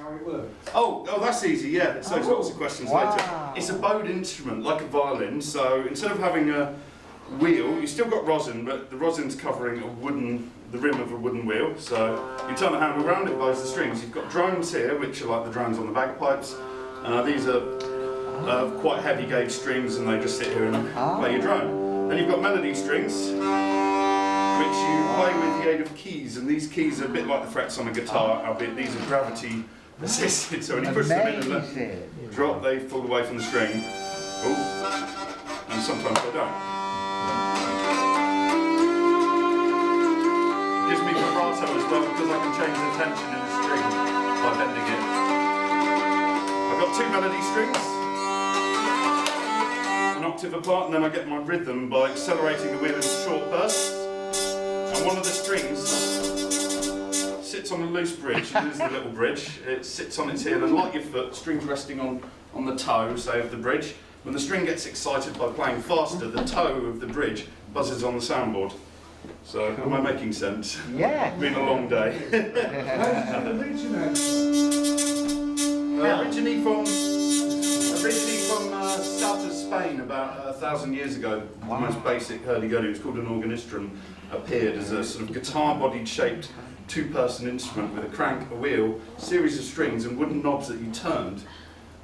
how it works? Oh, that's easy, yeah. So lots of questions later. It's a bowed instrument, like a violin, so instead of having a wheel, you've still got rosin, but the rosin's covering the rim of a wooden wheel, so you turn the handle around, it blows the strings. You've got drones here, which are like the drones on the bagpipes. These are quite heavy gauge strings, and they just sit here and play your drone. Then you've got melody strings, which you play with the aid of keys, and these keys are a bit like the frets on a guitar, albeit these are gravity assisted, so when you push them in and drop, they fall away from the string. Ooh. And sometimes they don't. It gives me vibrato as well, because I can change the tension in the string by bending it. I've got 2 melody strings, an octave apart, and then I get my rhythm by accelerating the wheel in short bursts. And one of the strings sits on a loose bridge. This is the little bridge. It sits on its heel, and like your foot, string's resting on the toe, say, of the bridge. When the string gets excited by playing faster, the toe of the bridge buzzes on the soundboard. So, am I making sense? Yeah. It's been a long day. Where did it originate? Originally from south of Spain, about 1,000 years ago. The most basic hurdy-gurdy, it was called an organistrum, appeared as a sort of guitar-bodied shaped 2-person instrument with a crank, a wheel, series of strings and wooden knobs that you turned,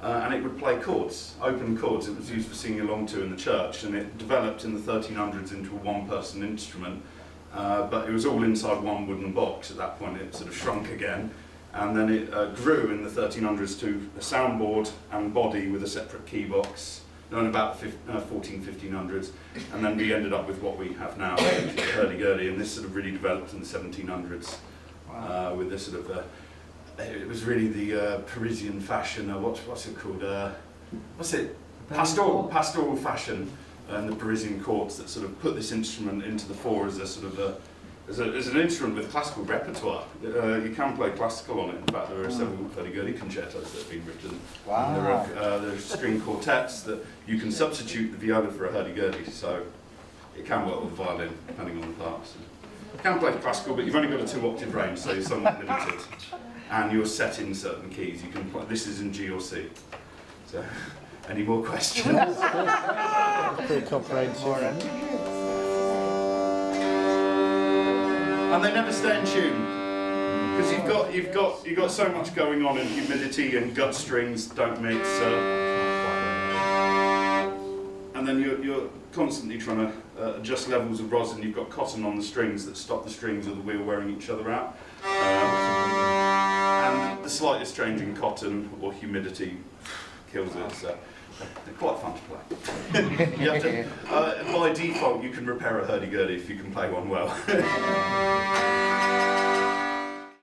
and it would play chords, open chords. It was used for singing along to in the church, and it developed in the 1300s into a 1-person instrument, but it was all inside one wooden box. At that point it sort of shrunk again, and then it grew in the 1300s to a soundboard and body with a separate key box, in about the 1500s, and then we ended up with what we have now, the hurdy-gurdy, and this sort of really developed in the 1700s with this sort of, it was really the Parisian fashion, what's it called, pastoral fashion, and the Parisian courts that sort of put this instrument into the fore as a sort of as an instrument with classical repertoire. You can play classical on it. In fact, there are several hurdy-gurdy concertos that have been written. Wow. There are string quartets that you can substitute the viola for a hurdy-gurdy, so it can work with the violin, depending on the parts. You can play classical, but you've only got a 2-octave range, so you're somewhat limited. And you're set in certain keys. You can play, this is in G or C. So, any more questions? Pretty comprehensive. And they never stay in tune, because you've got so much going on, and humidity and gut strings don't mix, and then you're constantly trying to adjust levels of rosin. You've got cotton on the strings that stop the strings of the wheel wearing each other out, and the slightest change in cotton or humidity kills it. So they're quite fun to play. You have to, by default, you can repair a hurdy-gurdy if you can play one well.